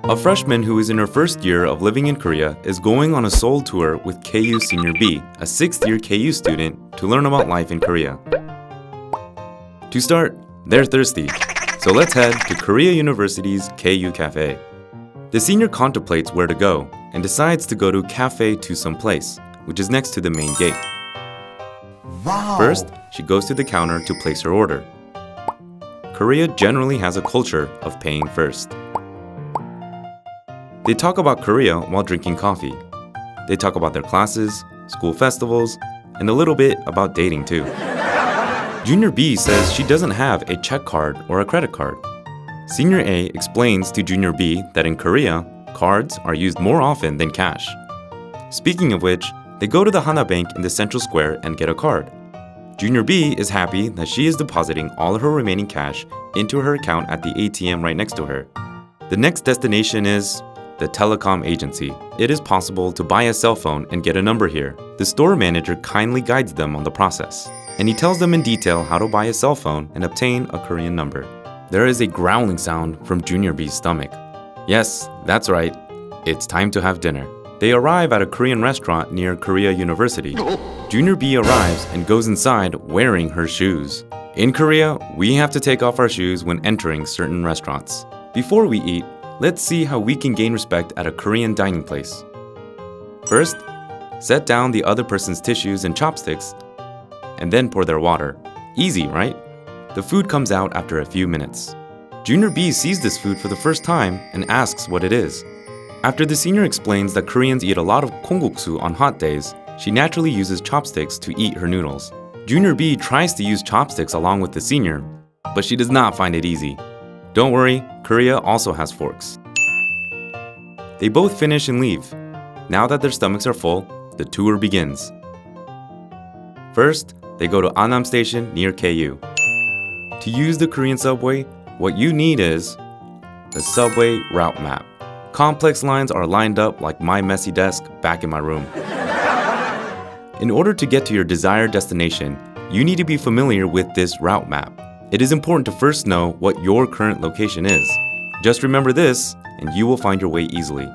A freshman who is in her first year of living in Korea is going on a Seoul Tour with KU Senior B, a 6th-year KU student, to learn about life in Korea. To start, they're thirsty, so let's head to Korea University's KU Cafe. The senior contemplates where to go and decides to go to Cafe to some place, which is next to the main gate. Wow! First, she goes to the counter to place her order. Korea generally has a culture of paying first. They talk about Korea while drinking coffee. They talk about their classes, school festivals, and a little bit about dating too. Junior B says she doesn't have a check card or a credit card. Senior A explains to Junior B that in Korea, cards are used more often than cash. Speaking of which, they go to the Hana bank in the central square and get a card. Junior B is happy that she is depositing all of her remaining cash into her account at the ATM right next to her. The next destination is the telecom agency. It is possible to buy a cell phone and get a number here. The store manager kindly guides them on the process, and he tells them in detail how to buy a cell phone and obtain a Korean number. There is a growling sound from Junior B's stomach. Yes, that's right. It's time to have dinner. They arrive at a Korean restaurant near Korea University. Junior B arrives and goes inside wearing her shoes. In Korea, we have to take off our shoes when entering certain restaurants. Before we eat, let's see how we can gain respect at a Korean dining place. First, set down the other person's tissues and chopsticks, and then pour their water. Easy, right? The food comes out after a few minutes. Junior B sees this food for the first time and asks what it is. After the senior explains that Koreans eat a lot of kongguksu on hot days, she naturally uses chopsticks to eat her noodles. Junior B tries to use chopsticks along with the senior, but she does not find it easy. Don't worry, Korea also has forks. They both finish and leave. Now that their stomachs are full, the tour begins. First, they go to Annam Station near KU. To use the Korean subway, what you need is the subway route map. Complex lines are lined up like my messy desk back in my room. In order to get to your desired destination, you need to be familiar with this route map. It is important to first know what your current location is. Just remember this, and you will find your way easily.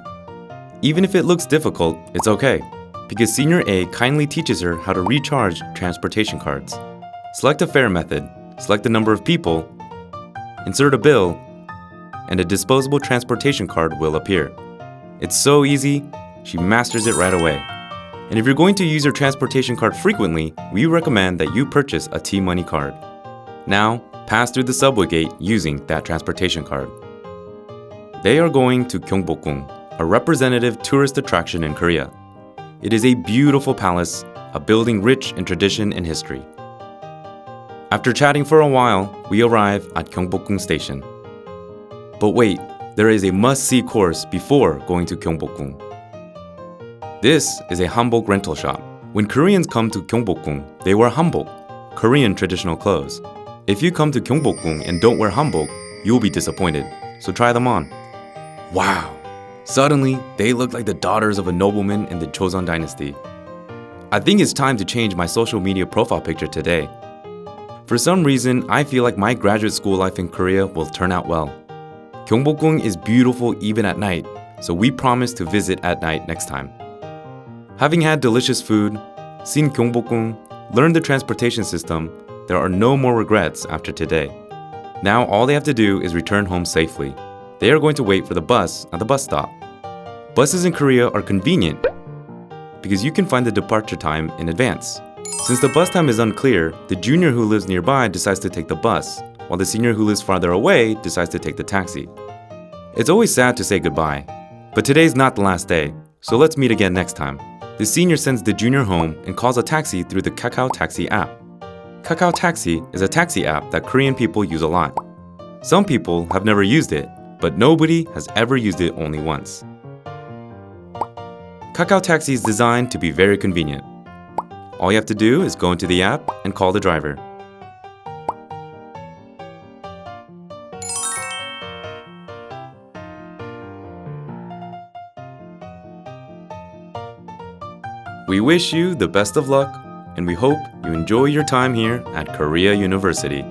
Even if it looks difficult, it's okay, because Senior A kindly teaches her how to recharge transportation cards. Select a fare method, select the number of people, insert a bill, and a disposable transportation card will appear. It's so easy, she masters it right away. And if you're going to use your transportation card frequently, we recommend that you purchase a T-Money card. Now, pass through the subway gate using that transportation card. They are going to Gyeongbokgung, a representative tourist attraction in Korea. It is a beautiful palace, a building rich in tradition and history. After chatting for a while, we arrive at Gyeongbokgung Station. But wait, there is a must-see course before going to Gyeongbokgung. This is a Hanbok rental shop. When Koreans come to Gyeongbokgung, they wear Hanbok, Korean traditional clothes. If you come to Gyeongbokgung and don't wear Hanbok, you'll be disappointed. So try them on. Wow! Suddenly, they look like the daughters of a nobleman in the Joseon dynasty. I think it's time to change my social media profile picture today. For some reason, I feel like my graduate school life in Korea will turn out well. Gyeongbokgung is beautiful even at night, so we promise to visit at night next time. Having had delicious food, seen Gyeongbokgung, learned the transportation system, there are no more regrets after today. Now all they have to do is return home safely. They are going to wait for the bus at the bus stop. Buses in Korea are convenient because you can find the departure time in advance. Since the bus time is unclear, the junior who lives nearby decides to take the bus, while the senior who lives farther away decides to take the taxi. It's always sad to say goodbye, but today's not the last day, so let's meet again next time. The senior sends the junior home and calls a taxi through the Kakao Taxi app. Kakao Taxi is a taxi app that Korean people use a lot. Some people have never used it, but nobody has ever used it only once. Kakao Taxi is designed to be very convenient. All you have to do is go into the app and call the driver. We wish you the best of luck, and we hope you enjoy your time here at Korea University.